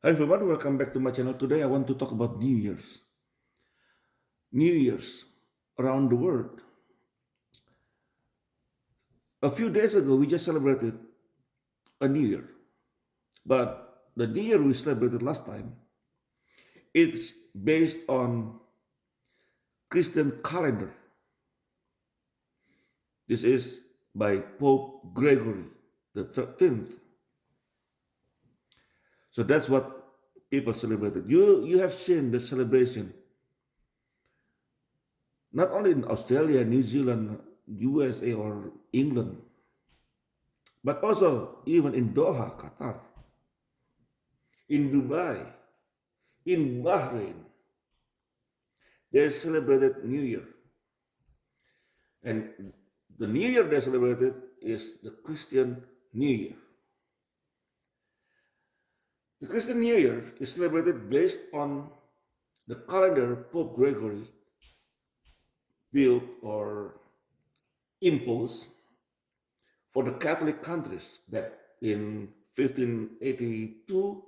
Hi everyone, welcome back to my channel. Today I want to talk about New Year's. New Year's around the world. A few days ago, we just celebrated a New Year. But the New Year we celebrated last time, it's based on Christian calendar. This is by Pope Gregory the 13th. So that's what people celebrated. You have seen the celebration not only in Australia, New Zealand, USA or England, but also even in Doha, Qatar, in Dubai, in Bahrain. They celebrated New Year. And the New Year they celebrated is the Christian New Year. The Christian New Year is celebrated based on the calendar Pope Gregory built or imposed for the Catholic countries back in 1582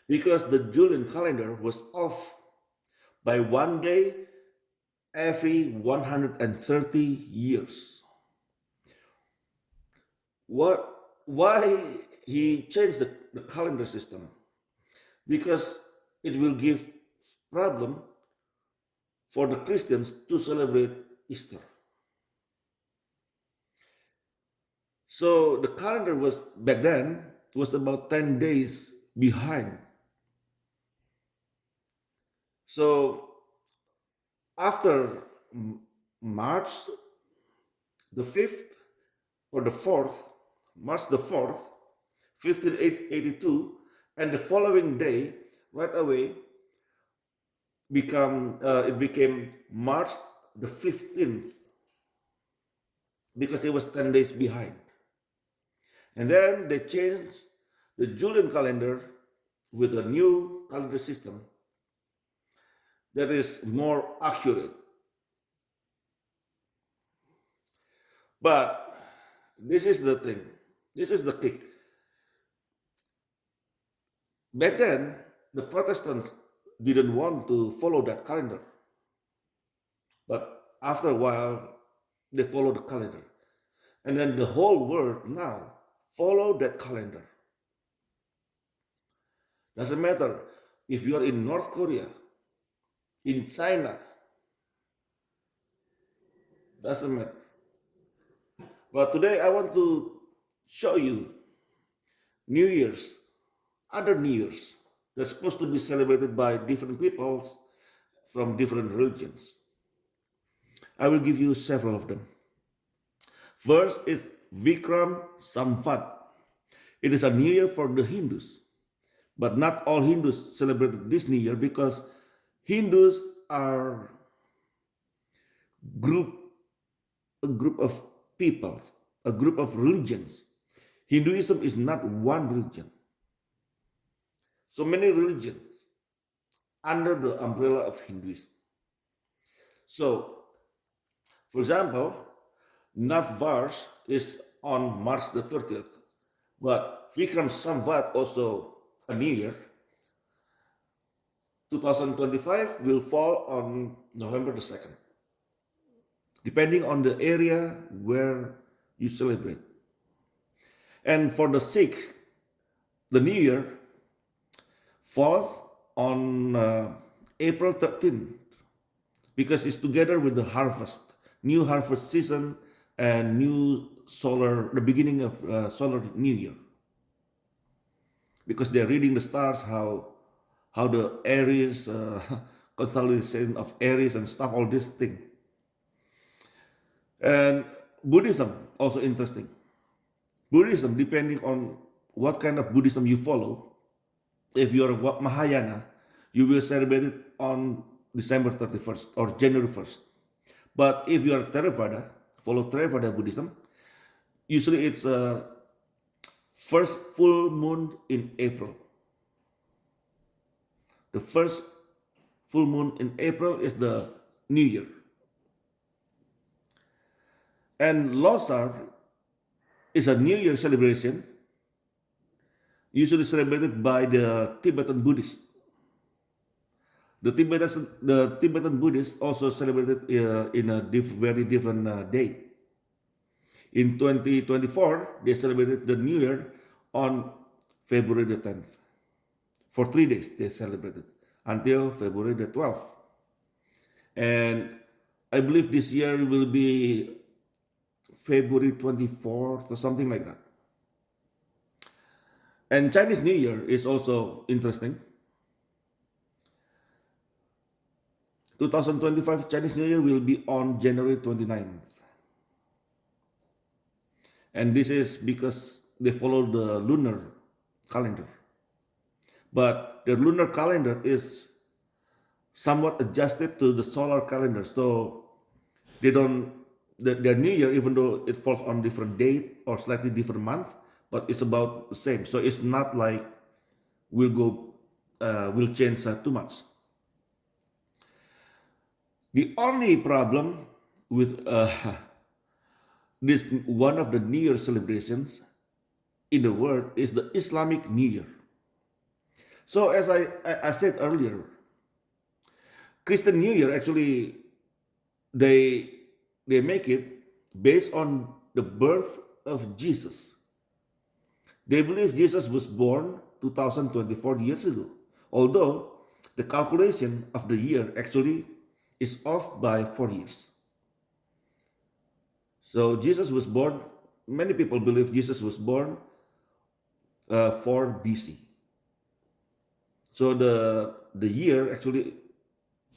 because the Julian calendar was off by one day every 130 years. Why he changed the calendar system? Because it will give problem for the Christians to celebrate Easter. So the calendar was back then was about 10 days behind. So after March the 5th or the 4th, March the 4th, 1582, and the following day, right away, it became March the 15th because it was 10 days behind. And then they changed the Julian calendar with a new calendar system that is more accurate. But this is the thing. This is the kick. Back then, the Protestants didn't want to follow that calendar. But after a while, they followed the calendar. And then the whole world now follow that calendar. Doesn't matter if you are in North Korea, in China, doesn't matter. But today I want to show you New Year's, other New Year's that's supposed to be celebrated by different peoples from different religions. I will give you several of them. First is Vikram Samvat. It is a new year for the Hindus. But not all Hindus celebrate this new year because Hindus are group a group of peoples, a group of religions. Hinduism is not one religion. So many religions under the umbrella of Hinduism. So, for example, Navvars is on March the 30th, but Vikram Samvat also a new year. 2025 will fall on November the 2nd, depending on the area where you celebrate. And for the Sikh, the New Year falls on April 13th because it's together with the harvest, new harvest season, and the beginning of solar New Year. Because they're reading the stars, how the Aries, constellation of Aries and stuff, all this thing. And Buddhism, also interesting. Buddhism, depending on what kind of Buddhism you follow, if you're Mahayana, you will celebrate it on December 31st or January 1st. But if you are Theravada, follow Theravada Buddhism, usually it's first full moon in April. The first full moon in April is the New Year. And Losar is a New Year celebration usually celebrated by the Tibetan Buddhists. The Tibetan Buddhists also celebrated in a very different date. In 2024, they celebrated the New Year on February the 10th. For 3 days, they celebrated until February the 12th. And I believe this year will be February 24th or something like that. And Chinese New Year is also interesting. 2025 Chinese New Year will be on January 29th. And this is because they follow the lunar calendar. But the lunar calendar is somewhat adjusted to the solar calendar. So they don't, their New Year, even though it falls on different date or slightly different month, but it's about the same. So it's not like will change too much. The only problem with this one of the New Year celebrations in the world is the Islamic New Year. So as I said earlier, Christian New Year actually they make it based on the birth of Jesus. They believe Jesus was born 2024 years ago, although the calculation of the year actually is off by 4 years. So Jesus was born, many people believe Jesus was born 4 BC. So the year actually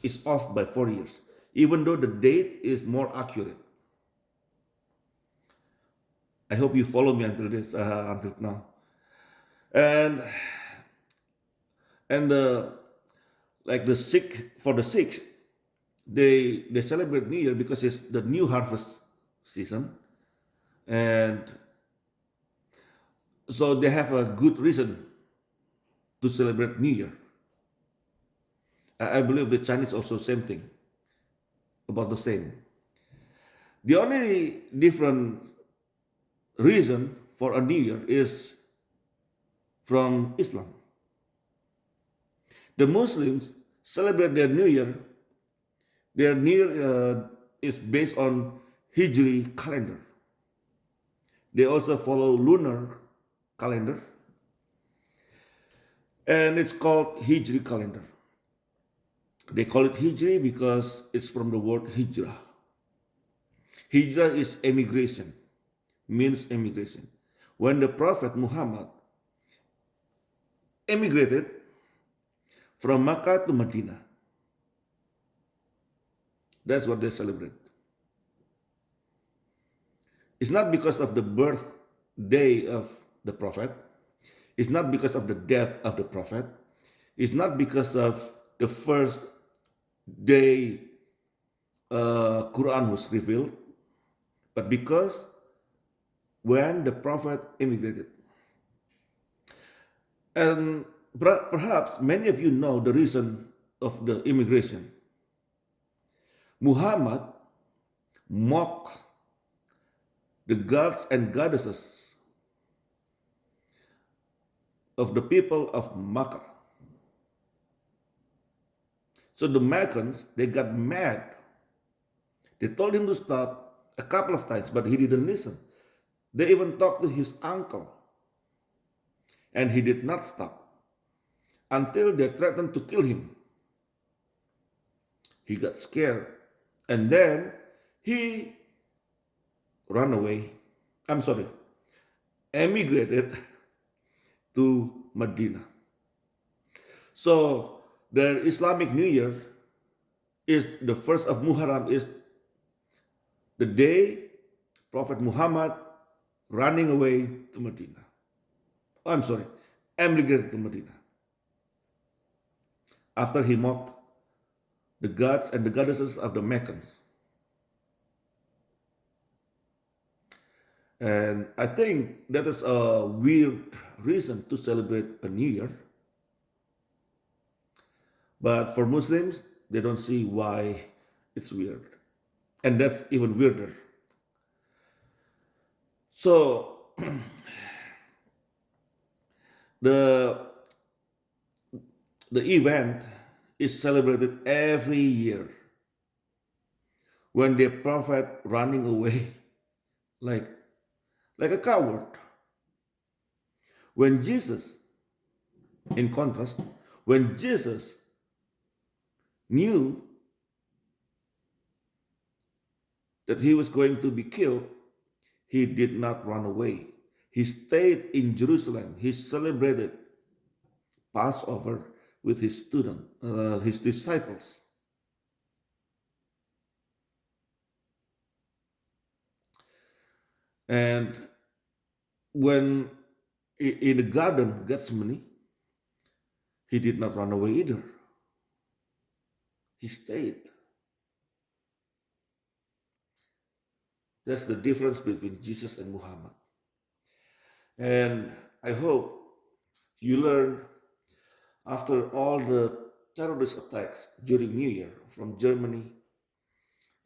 is off by 4 years, even though the date is more accurate. I hope you follow me until now. And like the Sikhs, they celebrate New Year because it's the new harvest season, and so they have a good reason to celebrate New Year. I believe the Chinese also same thing, about the same. The only different reason for a New Year is from Islam. The Muslims celebrate their New Year. Their New Year is based on Hijri calendar. They also follow lunar calendar, and it's called Hijri calendar. They call it Hijri because it's from the word Hijrah. Hijrah is emigration, means emigration. When the Prophet Muhammad emigrated from Makkah to Medina, that's what they celebrate. It's not because of the birthday of the Prophet. It's not because of the death of the Prophet. It's not because of the first day Quran was revealed, but because when the Prophet immigrated. And perhaps many of you know the reason of the immigration. Muhammad mocked the gods and goddesses of the people of Makkah. So the Meccans, they got mad. They told him to stop a couple of times, but he didn't listen. They even talked to his uncle, and he did not stop until they threatened to kill him. He got scared, and then he ran away. Emigrated to Medina. So their Islamic New Year is the first of Muharram, is the day Prophet Muhammad running away to Medina. Emigrated to Medina. After he mocked the gods and the goddesses of the Meccans. And I think that is a weird reason to celebrate a New Year. But for Muslims, they don't see why it's weird. And that's even weirder. So The, the event is celebrated every year when the prophet running away like, like a coward. When Jesus, in contrast, when Jesus knew that he was going to be killed, he did not run away. He stayed in Jerusalem. He celebrated Passover with his disciples. And when in the garden Gethsemane, he did not run away either. He stayed. That's the difference between Jesus and Muhammad. And I hope you learn after all the terrorist attacks during New Year from Germany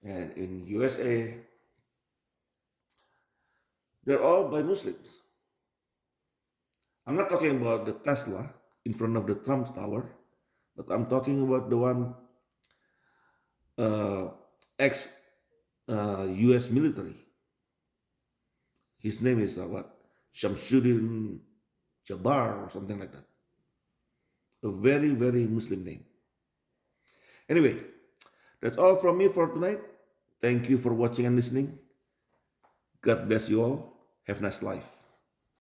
and in USA, they're all by Muslims. I'm not talking about the Tesla in front of the Trump Tower, but I'm talking about the one uh, ex US military. His name is what? Shamsuddin Jabbar or something like that. A very, very Muslim name. Anyway, that's all from me for tonight. Thank you for watching and listening. God bless you all. Have a nice life.